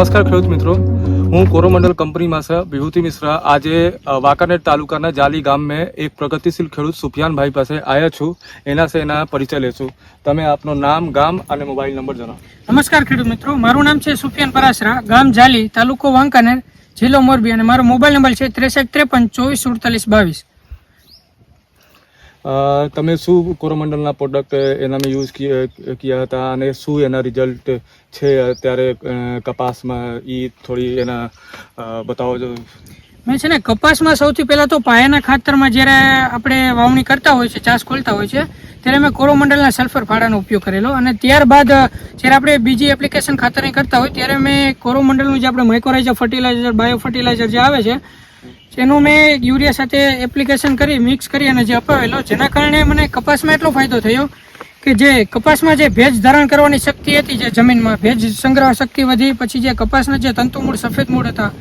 નમસ્કાર ખેડૂત મિત્રો, હું કોરોમંડલ કંપનીમાં છે વિભૂતિ મિશ્રા। આજે વાંકાનેર તાલુકાના જાલી ગામ में एक प्रगतिशील ખેડૂત સુફિયાન ભાઈ પાસે આવ્યા છું। એના से એના પરિચય લેશું। તમે આપનો નામ, ગામ અને મોબાઈલ નંબર જણાવો। નમસ્કાર ખેડૂત મિત્રો, મારું નામ છે સુફિયાન પરાસરા, ગામ જાલી, તાલુકો વાંકાનેર, જિલ્લો મોરબી અને મારો મોબાઈલ નંબર છે 6353 24 48। તમે શું કોરોમંડલના પ્રોડક્ટ એના મેં યુઝ કિયા હતા અને શું એના રિઝલ્ટ છે અત્યારે કપાસમાં એ થોડી એના બતાવો જો। મેં છે ને કપાસમાં સૌથી પહેલા તો પાયાના ખાતરમાં જ્યારે આપણે વાવણી કરતા હોય છે, ચાસ ખોલતા હોય છે, ત્યારે મેં કોરોમંડલના સલ્ફર ફાળાનો ઉપયોગ કરેલો અને ત્યારબાદ જ્યારે આપણે બીજી એપ્લિકેશન ખાતરની કરતા હોય ત્યારે મેં કોરોમંડલનું જે આપણે માઇક્રોરાઇઝર ફર્ટિલાઇઝર, બાયો ફર્ટિલાઇઝર જે આવે છે એનું મેં યુરિયા સાથે એપ્લિકેશન કરી મિક્સ કરી અને જે અપાવેલો, જેના કારણે મને કપાસમાં એટલો ફાયદો થયો કે જે કપાસમાં જે ભેજ ધારણ કરવાની શક્તિ હતી, જે જમીનમાં ભેજ સંગ્રહ શક્તિ વધી, પછી જે કપાસના જે તંતુમૂળ, સફેદ મૂળ હતા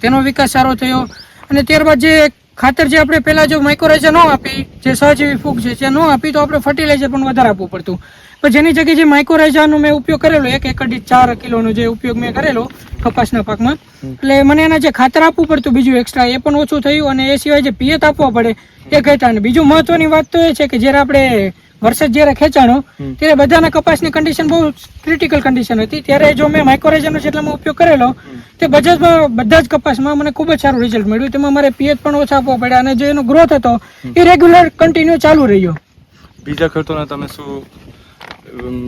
તેનો વિકાસ સારો થયો અને ત્યારબાદ જે ખાતર જે આપણે પહેલાં જો માઇક્રોરાઇઝર ન આપી, જે સહજીવી ફૂગ છે જે ન આપી તો આપણે ફર્ટિલાઇઝર પણ વધારે આપવું પડતું, પણ જેની જગ્યાએ જે માઇક્રોરાઇઝરનો મેં ઉપયોગ કરેલો, 1 એકર દીઠ 4 કિલોનો જે ઉપયોગ મેં કરેલો કપાસના પાકમાં, એટલે મને એના જે ખાતર આપવું પડતું બીજું એક્સ્ટ્રા એ પણ ઓછું થયું અને એ સિવાય જે પિયત આપવા પડે એ ઘટ્યા। અને બીજું મહત્વની વાત તો એ છે કે જ્યારે આપણે વરસાદ જ્યારે ખેંચાણો ત્યારે બધાના કપાસની કન્ડિશન બહુ ક્રિટિકલ કન્ડિશન હતી, ત્યારે જો મેં માઇક્રોરાઇઝરનો જેટલામાં ઉપયોગ કરેલો તે બધા જ કપાસમાં મને ખૂબ જ સારું રિઝલ્ટ મળ્યું। તેમાં મારે પિયત પણ ઓછા આપવા પડ્યા અને જે એનો ગ્રોથ હતો એ રેગ્યુલર કન્ટિન્યુ ચાલુ રહ્યો। બીજા ખેડૂતોને તમે શું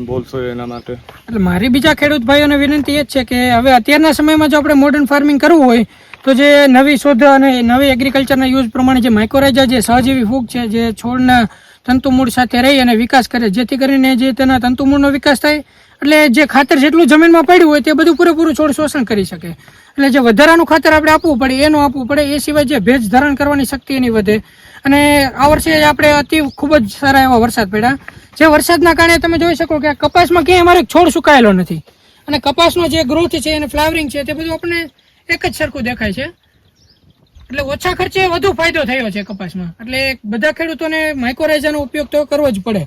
બોલશો એના માટે? એટલે મારી બીજા ખેડૂત ભાઈઓને વિનંતી એ જ છે કે હવે અત્યારના સમયમાં જો આપણે મોડર્ન ફાર્મિંગ કરવું હોય તો જે નવી શોધ અને નવી એગ્રીકલ્ચરના યુઝ પ્રમાણે જે માઇક્રોરાઇઝર, જે સહજીવી ફૂગ છે, જે છોડના તંતુમૂળ સાથે રહી અને વિકાસ કરે, જેથી કરીને જે તેના તંતુમૂળનો વિકાસ થાય, એટલે જે ખાતર જેટલું જમીનમાં પડ્યું હોય તે બધું પૂરેપૂરું છોડ શોષણ કરી શકે, એટલે જે વધારાનું ખાતર આપણે આપવું પડે એનું આપવું પડે, એ સિવાય જે ભેજ ધારણ કરવાની શક્તિ એની વધે। અને આ વર્ષે આપણે ખૂબ જ સારા એવા વરસાદ પડ્યા, જે વરસાદના કારણે તમે જોઈ શકો કે કપાસમાં ક્યાંય અમારે છોડ સુકાયેલો નથી અને કપાસનો જે ગ્રોથ છે અને ફ્લાવરિંગ છે તે બધું આપણને એક જ સરખું દેખાય છે, એટલે ઓછા ખર્ચે વધુ ફાયદો થયો છે કપાસમાં। એટલે બધા ખેડૂતોને માઇક્રોરાઇઝરનો ઉપયોગ તો કરવો જ પડે।